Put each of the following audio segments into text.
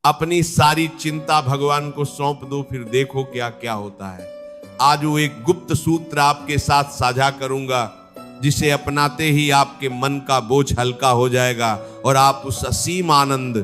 अपनी सारी चिंता भगवान को सौंप दो, फिर देखो क्या क्या होता है। आज वो एक गुप्त सूत्र आपके साथ साझा करूंगा, जिसे अपनाते ही आपके मन का बोझ हल्का हो जाएगा और आप उस असीम आनंद,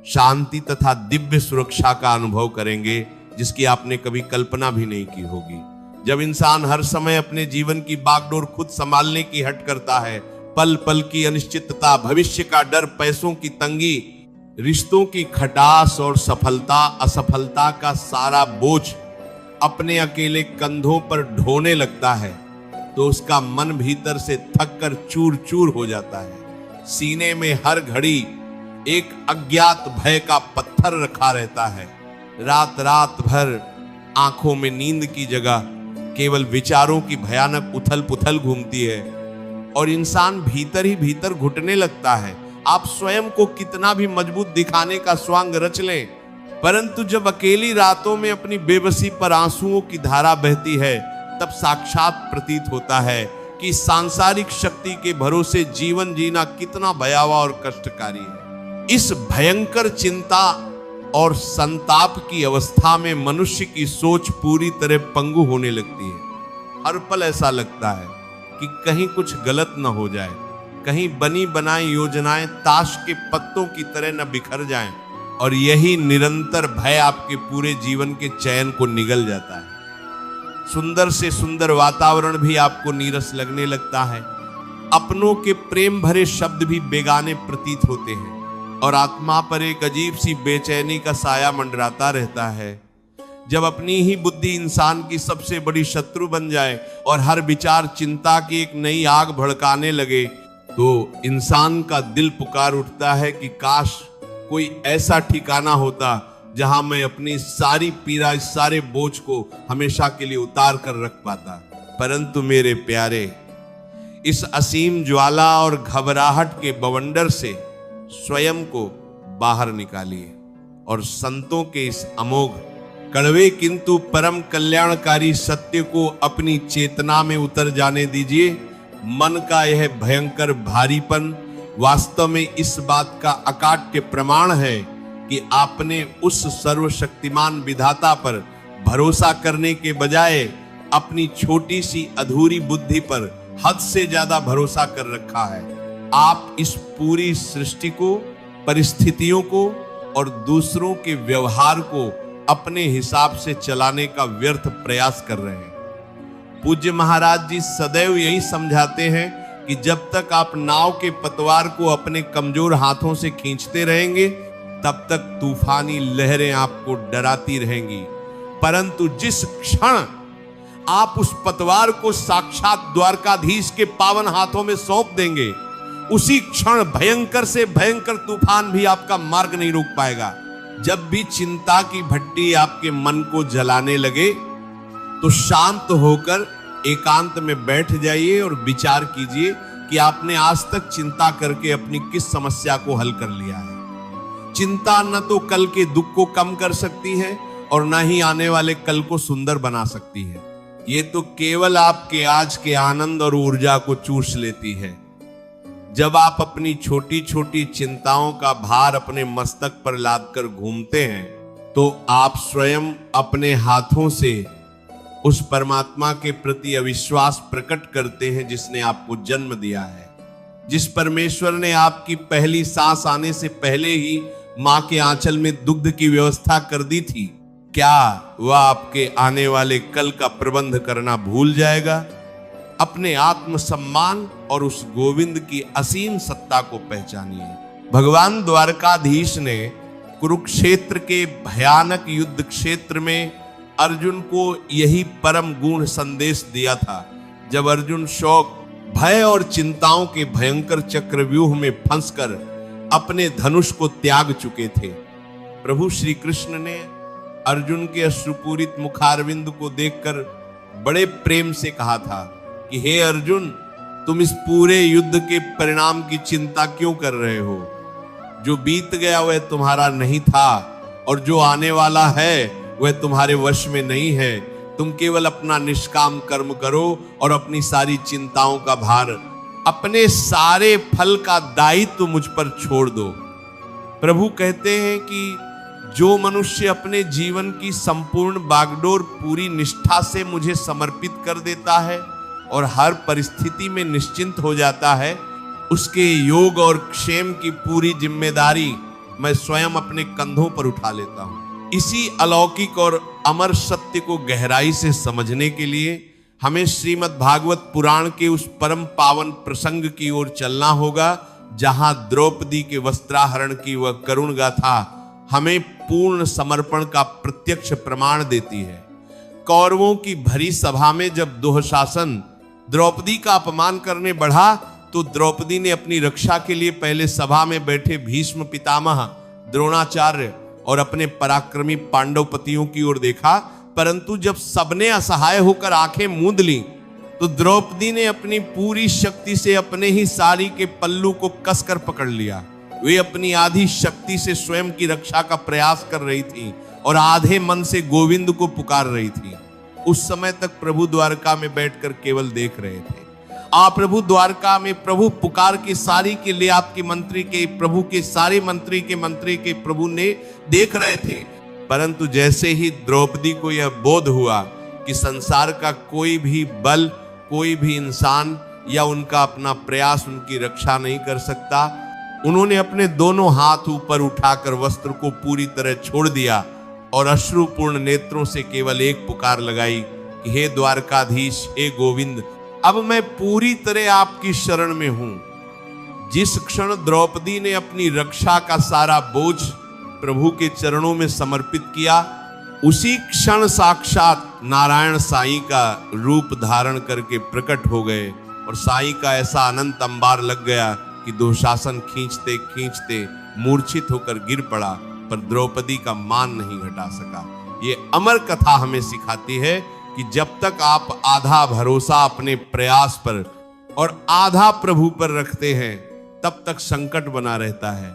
शांति तथा दिव्य सुरक्षा का अनुभव करेंगे जिसकी आपने कभी कल्पना भी नहीं की होगी। जब इंसान हर समय अपने जीवन की बागडोर खुद संभालने की हट करता है, पल पल की अनिश्चितता, भविष्य का डर, पैसों की तंगी, रिश्तों की खटास और सफलता असफलता का सारा बोझ अपने अकेले कंधों पर ढोने लगता है, तो उसका मन भीतर से थक कर चूर चूर हो जाता है। सीने में हर घड़ी एक अज्ञात भय का पत्थर रखा रहता है। रात रात भर आंखों में नींद की जगह केवल विचारों की भयानक उथल पुथल घूमती है और इंसान भीतर ही भीतर घुटने लगता है। आप स्वयं को कितना भी मजबूत दिखाने का स्वांग रच लें, परंतु जब अकेली रातों में अपनी बेबसी पर आंसुओं की धारा बहती है, तब साक्षात प्रतीत होता है कि सांसारिक शक्ति के भरोसे जीवन जीना कितना भयावह और कष्टकारी है। इस भयंकर चिंता और संताप की अवस्था में मनुष्य की सोच पूरी तरह पंगु होने लगती है। हर पल ऐसा लगता है कि कहीं कुछ गलत न हो जाए, कहीं बनी बनाई योजनाएं ताश के पत्तों की तरह न बिखर जाएं, और यही निरंतर भय आपके पूरे जीवन के चयन को निगल जाता है। सुंदर से सुंदर वातावरण भी आपको नीरस लगने लगता है। अपनों के प्रेम भरे शब्द भी बेगाने प्रतीत होते हैं और आत्मा पर एक अजीब सी बेचैनी का साया मंडराता रहता है। जब अपनी ही बुद्धि इंसान की सबसे बड़ी शत्रु बन जाए और हर विचार चिंता की एक नई आग भड़काने लगे, तो इंसान का दिल पुकार उठता है कि काश कोई ऐसा ठिकाना होता जहां मैं अपनी सारी पीड़ा, इस सारे बोझ को हमेशा के लिए उतार कर रख पाता। परंतु मेरे प्यारे, इस असीम ज्वाला और घबराहट के बवंडर से स्वयं को बाहर निकालिए और संतों के इस अमोघ, कड़वे किंतु परम कल्याणकारी सत्य को अपनी चेतना में उतर जाने दीजिए। मन का यह भयंकर भारीपन वास्तव में इस बात का अकाट्य प्रमाण है कि आपने उस सर्वशक्तिमान विधाता पर भरोसा करने के बजाय अपनी छोटी सी अधूरी बुद्धि पर हद से ज्यादा भरोसा कर रखा है। आप इस पूरी सृष्टि को, परिस्थितियों को और दूसरों के व्यवहार को अपने हिसाब से चलाने का व्यर्थ प्रयास कर रहे हैं। पूज्य महाराज जी सदैव यही समझाते हैं कि जब तक आप नाव के पतवार को अपने कमजोर हाथों से खींचते रहेंगे, तब तक तूफानी लहरें आपको डराती रहेंगी। परंतु जिस क्षण आप उस पतवार को साक्षात द्वारकाधीश के पावन हाथों में सौंप देंगे, उसी क्षण भयंकर से भयंकर तूफान भी आपका मार्ग नहीं रोक पाएगा। जब भी चिंता की भट्टी आपके मन को जलाने लगे, तो शांत होकर एकांत में बैठ जाइए और विचार कीजिए कि आपने आज तक चिंता करके अपनी किस समस्या को हल कर लिया है। चिंता न तो कल के दुख को कम कर सकती है और न ही आने वाले कल को सुंदर बना सकती है। ये तो केवल आपके आज के आनंद और ऊर्जा को चूस लेती है। जब आप अपनी छोटी छोटी चिंताओं का भार अपने मस्तक पर लादकर घूमते हैं, तो आप स्वयं अपने हाथों से उस परमात्मा के प्रति अविश्वास प्रकट करते हैं जिसने आपको जन्म दिया है। जिस परमेश्वर ने आपकी पहली सांस आने से पहले ही मां के आंचल में दुग्ध की व्यवस्था कर दी थी, क्या वह आपके आने वाले कल का प्रबंध करना भूल जाएगा? अपने आत्मसम्मान और उस गोविंद की असीम सत्ता को पहचानिए। भगवान द्वारकाधीश ने कुरुक्षेत्र के भयानक युद्ध क्षेत्र में अर्जुन को यही परम गूढ़ संदेश दिया था। जब अर्जुन शोक, भय और चिंताओं के भयंकर चक्रव्यूह में फंसकर अपने धनुष को त्याग चुके थे, प्रभु श्री कृष्ण ने अर्जुन के अश्रुपूरित मुखारविंद को देखकर बड़े प्रेम से कहा था कि हे अर्जुन, तुम इस पूरे युद्ध के परिणाम की चिंता क्यों कर रहे हो? जो बीत गया वह तुम्हारा नहीं था और जो आने वाला है वह तुम्हारे वश में नहीं है। तुम केवल अपना निष्काम कर्म करो और अपनी सारी चिंताओं का भार, अपने सारे फल का दायित्व मुझ पर छोड़ दो। प्रभु कहते हैं कि जो मनुष्य अपने जीवन की संपूर्ण बागडोर पूरी निष्ठा से मुझे समर्पित कर देता है और हर परिस्थिति में निश्चिंत हो जाता है, उसके योग और क्षेम की पूरी जिम्मेदारी मैं स्वयं अपने कंधों पर उठा लेता हूं। इसी अलौकिक और अमर सत्य को गहराई से समझने के लिए हमें श्रीमद् भागवत पुराण के उस परम पावन प्रसंग की ओर चलना होगा, जहां द्रौपदी के वस्त्राहरण की वह करुण गाथा हमें पूर्ण समर्पण का प्रत्यक्ष प्रमाण देती है। कौरवों की भरी सभा में जब दुःशासन द्रौपदी का अपमान करने बढ़ा, तो द्रौपदी ने अपनी रक्षा के लिए पहले सभा में बैठे भीष्म पितामह, द्रोणाचार्य और अपने पराक्रमी पांडव पतियों की ओर देखा, परंतु जब सबने असहाय होकर आंखें मूंद ली, तो द्रौपदी ने अपनी पूरी शक्ति से अपने ही साड़ी के पल्लू को कसकर पकड़ लिया। वे अपनी आधी शक्ति से स्वयं की रक्षा का प्रयास कर रही थी और आधे मन से गोविंद को पुकार रही थी। उस समय तक प्रभु द्वारका में बैठकर केवल देख रहे थे। आप प्रभु द्वारका में प्रभु पुकार की सारी के लिए आपके मंत्री के प्रभु के सारे मंत्री के प्रभु ने देख रहे थे, परंतु जैसे ही द्रौपदी को यह बोध हुआ कि संसार का कोई भी बल, कोई भी इंसान या उनका अपना प्रयास उनकी रक्षा नहीं कर सकता, उन्होंने अपने दोनों हाथ ऊपर उठाकर वस्त्र को पूरी तरह छोड़ दिया और अश्रुपूर्ण नेत्रों से केवल एक पुकार लगाई कि हे द्वारकाधीश, हे गोविंद, अब मैं पूरी तरह आपकी शरण में हूं। जिस क्षण द्रौपदी ने अपनी रक्षा का सारा बोझ प्रभु के चरणों में समर्पित किया, उसी क्षण साक्षात नारायण साईं का रूप धारण करके प्रकट हो गए और साईं का ऐसा अनंत अंबार लग गया कि दुःशासन खींचते खींचते मूर्छित होकर गिर पड़ा, पर द्रौपदी का मान नहीं घटा सका। ये अमर कथा हमें सिखाती है कि जब तक आप आधा भरोसा अपने प्रयास पर और आधा प्रभु पर रखते हैं, तब तक संकट बना रहता है,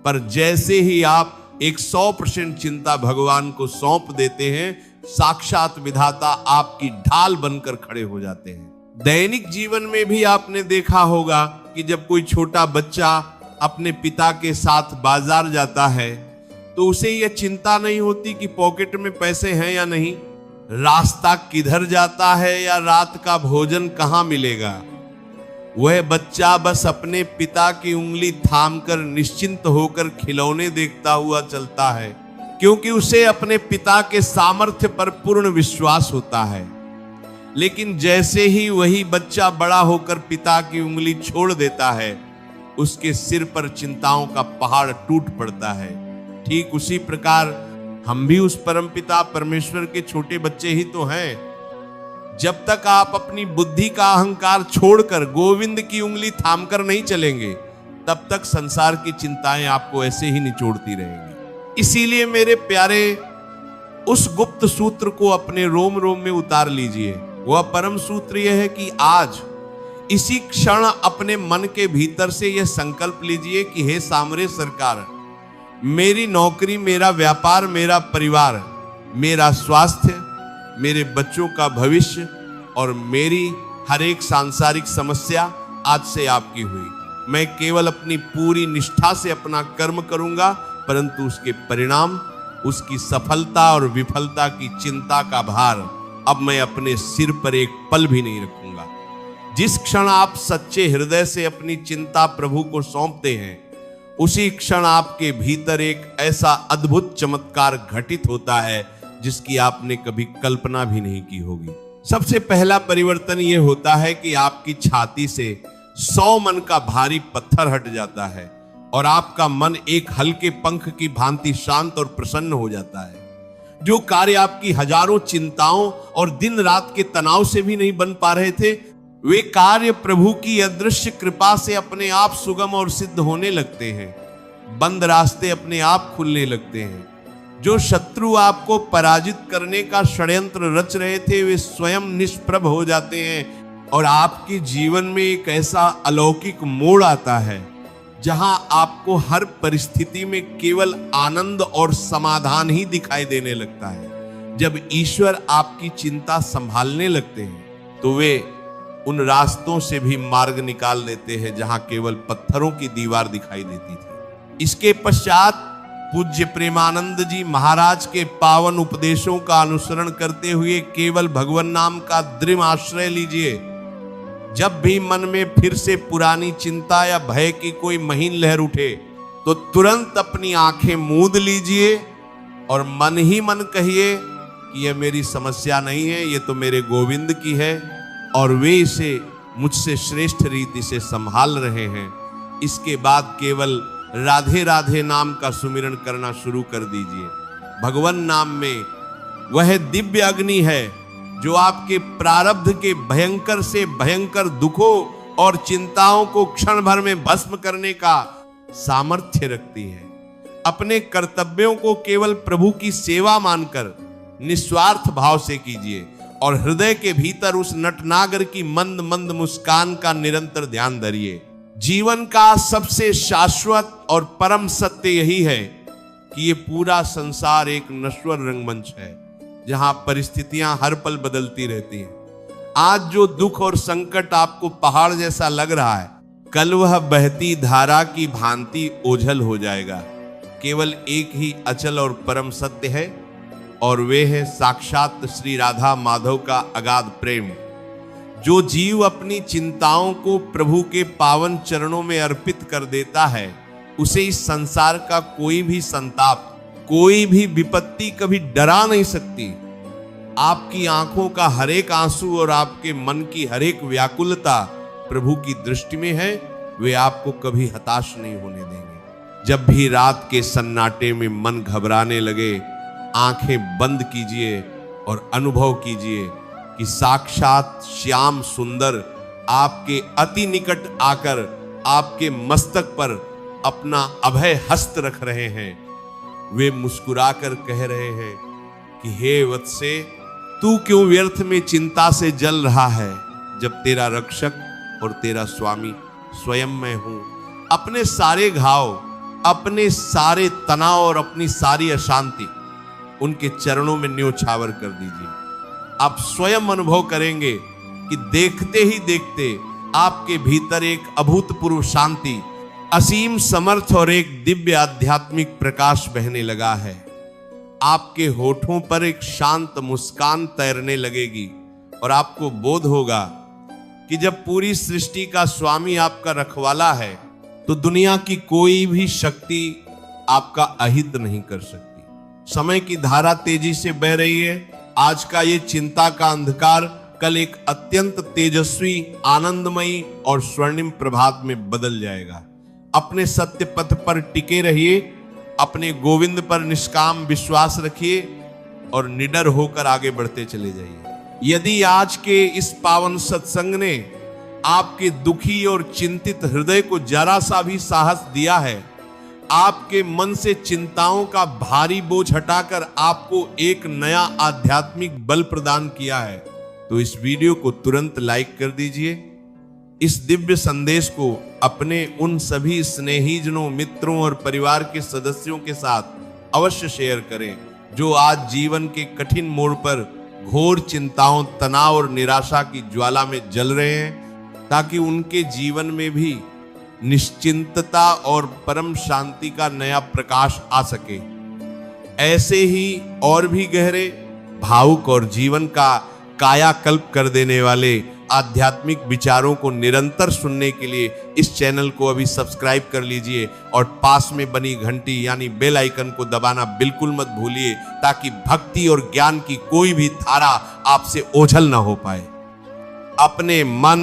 पर जैसे ही आप 100% चिंता भगवान को सौंप देते हैं, साक्षात विधाता आपकी ढाल बनकर खड़े हो जाते हैं। दैनिक जीवन में भी आपने देखा होगा कि जब कोई छोटा बच्चा अपने पिता के साथ बाजार जाता है, तो उसे यह चिंता नहीं होती कि पॉकेट में पैसे हैं या नहीं, रास्ता किधर जाता है या रात का भोजन कहां मिलेगा। वह बच्चा बस अपने पिता की उंगली थामकर निश्चिंत होकर खिलौने देखता हुआ चलता है, क्योंकि उसे अपने पिता के सामर्थ्य पर पूर्ण विश्वास होता है। लेकिन जैसे ही वही बच्चा बड़ा होकर पिता की उंगली छोड़ देता है, उसके सिर पर चिंताओं का पहाड़ टूट पड़ता है। ठीक उसी प्रकार हम भी उस परमपिता परमेश्वर के छोटे बच्चे ही तो हैं। जब तक आप अपनी बुद्धि का अहंकार छोड़कर गोविंद की उंगली थामकर नहीं चलेंगे, तब तक संसार की चिंताएं आपको ऐसे ही निचोड़ती रहेंगी। इसीलिए मेरे प्यारे, उस गुप्त सूत्र को अपने रोम रोम में उतार लीजिए। वह परम सूत्र यह है कि आज इसी क्षण अपने मन के भीतर से यह संकल्प लीजिए कि हे सामरे सरकार, मेरी नौकरी, मेरा व्यापार, मेरा परिवार, मेरा स्वास्थ्य, मेरे बच्चों का भविष्य और मेरी हर एक सांसारिक समस्या आज से आपकी हुई। मैं केवल अपनी पूरी निष्ठा से अपना कर्म करूंगा, परंतु उसके परिणाम, उसकी सफलता और विफलता की चिंता का भार अब मैं अपने सिर पर एक पल भी नहीं रखूंगा। जिस क्षण आप सच्चे हृदय से अपनी चिंता प्रभु को सौंपते हैं, उसी क्षण आपके भीतर एक ऐसा अद्भुत चमत्कार घटित होता है जिसकी आपने कभी कल्पना भी नहीं की होगी। सबसे पहला परिवर्तन यह होता है कि आपकी छाती से 100 मन का भारी पत्थर हट जाता है और आपका मन एक हल्के पंख की भांति शांत और प्रसन्न हो जाता है। जो कार्य आपकी हजारों चिंताओं और दिन रात के तनाव से भी नहीं बन पा रहे थे, वे कार्य प्रभु की अदृश्य कृपा से अपने आप सुगम और सिद्ध होने लगते हैं। बंद रास्ते अपने आप खुलने लगते हैं। जो शत्रु आपको पराजित करने का षड्यंत्र रच रहे थे, वे स्वयं निष्प्रभ हो जाते हैं और आपके जीवन में एक ऐसा अलौकिक मोड़ आता है जहां आपको हर परिस्थिति में केवल आनंद और समाधान ही दिखाई देने लगता है। जब ईश्वर आपकी चिंता संभालने लगते हैं, तो वे उन रास्तों से भी मार्ग निकाल देते हैं जहां केवल पत्थरों की दीवार दिखाई देती थी। इसके पश्चात पूज्य प्रेमानंद जी महाराज के पावन उपदेशों का अनुसरण करते हुए केवल भगवान नाम का दृढ़ आश्रय लीजिए। जब भी मन में फिर से पुरानी चिंता या भय की कोई महीन लहर उठे तो तुरंत अपनी आंखें मूंद लीजिए और मन ही मन कहिए कि यह मेरी समस्या नहीं है, ये तो मेरे गोविंद की है और वे इसे मुझसे श्रेष्ठ रीति से संभाल रहे हैं। इसके बाद केवल राधे राधे नाम का सुमिरन करना शुरू कर दीजिए। भगवान नाम में वह दिव्य अग्नि है जो आपके प्रारब्ध के भयंकर से भयंकर दुखों और चिंताओं को क्षण भर में भस्म करने का सामर्थ्य रखती है। अपने कर्तव्यों को केवल प्रभु की सेवा मानकर निस्वार्थ भाव से कीजिए और हृदय के भीतर उस नटनागर की मंद मंद मुस्कान का निरंतर ध्यान धरिए। जीवन का सबसे शाश्वत और परम सत्य यही है कि ये पूरा संसार एक नश्वर रंगमंच है जहां परिस्थितियां हर पल बदलती रहती हैं। आज जो दुख और संकट आपको पहाड़ जैसा लग रहा है, कल वह बहती धारा की भांति ओझल हो जाएगा। केवल एक ही अचल और परम सत्य है और वे है साक्षात श्री राधा माधव का अगाध प्रेम। जो जीव अपनी चिंताओं को प्रभु के पावन चरणों में अर्पित कर देता है, उसे इस संसार का कोई भी संताप, कोई भी विपत्ति कभी डरा नहीं सकती। आपकी आंखों का हर एक आंसू और आपके मन की हर एक व्याकुलता प्रभु की दृष्टि में है, वे आपको कभी हताश नहीं होने देंगे। जब भी रात के सन्नाटे में मन घबराने लगे, आंखें बंद कीजिए और अनुभव कीजिए कि साक्षात श्याम सुंदर आपके अति निकट आकर आपके मस्तक पर अपना अभय हस्त रख रहे हैं। वे मुस्कुराकर कह रहे हैं कि हे वत्से, तू क्यों व्यर्थ में चिंता से जल रहा है, जब तेरा रक्षक और तेरा स्वामी स्वयं मैं हूं। अपने सारे घाव, अपने सारे तनाव और अपनी सारी अशांति उनके चरणों में न्योछावर कर दीजिए। आप स्वयं अनुभव करेंगे कि देखते ही देखते आपके भीतर एक अभूतपूर्व शांति, असीम समर्थ और एक दिव्य आध्यात्मिक प्रकाश बहने लगा है। आपके होठों पर एक शांत मुस्कान तैरने लगेगी और आपको बोध होगा कि जब पूरी सृष्टि का स्वामी आपका रखवाला है तो दुनिया की कोई भी शक्ति आपका अहित नहीं कर सकती। समय की धारा तेजी से बह रही है। आज का ये चिंता का अंधकार कल एक अत्यंत तेजस्वी, आनंदमयी और स्वर्णिम प्रभात में बदल जाएगा। अपने सत्य पथ पर टिके रहिए, अपने गोविंद पर निष्काम विश्वास रखिए और निडर होकर आगे बढ़ते चले जाइए। यदि आज के इस पावन सत्संग ने आपके दुखी और चिंतित हृदय को जरा सा भी साहस दिया है, आपके मन से चिंताओं का भारी बोझ हटाकर आपको एक नया आध्यात्मिक बल प्रदान किया है, तो इस वीडियो को तुरंत लाइक कर दीजिए। इस दिव्य संदेश को अपने उन सभी स्नेहीजनों, मित्रों और परिवार के सदस्यों के साथ अवश्य शेयर करें जो आज जीवन के कठिन मोड़ पर घोर चिंताओं, तनाव और निराशा की ज्वाला में जल रहे हैं, ताकि उनके जीवन में भी निश्चिंतता और परम शांति का नया प्रकाश आ सके। ऐसे ही और भी गहरे, भावुक और जीवन का कायाकल्प कर देने वाले आध्यात्मिक विचारों को निरंतर सुनने के लिए इस चैनल को अभी सब्सक्राइब कर लीजिए और पास में बनी घंटी यानी बेल आइकन को दबाना बिल्कुल मत भूलिए, ताकि भक्ति और ज्ञान की कोई भी धारा आपसे ओझल ना हो पाए। अपने मन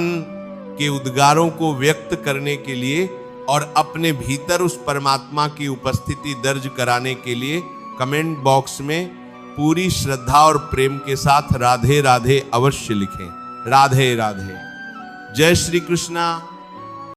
के उद्गारों को व्यक्त करने के लिए और अपने भीतर उस परमात्मा की उपस्थिति दर्ज कराने के लिए कमेंट बॉक्स में पूरी श्रद्धा और प्रेम के साथ राधे राधे अवश्य लिखें। राधे राधे। जय श्री कृष्णा।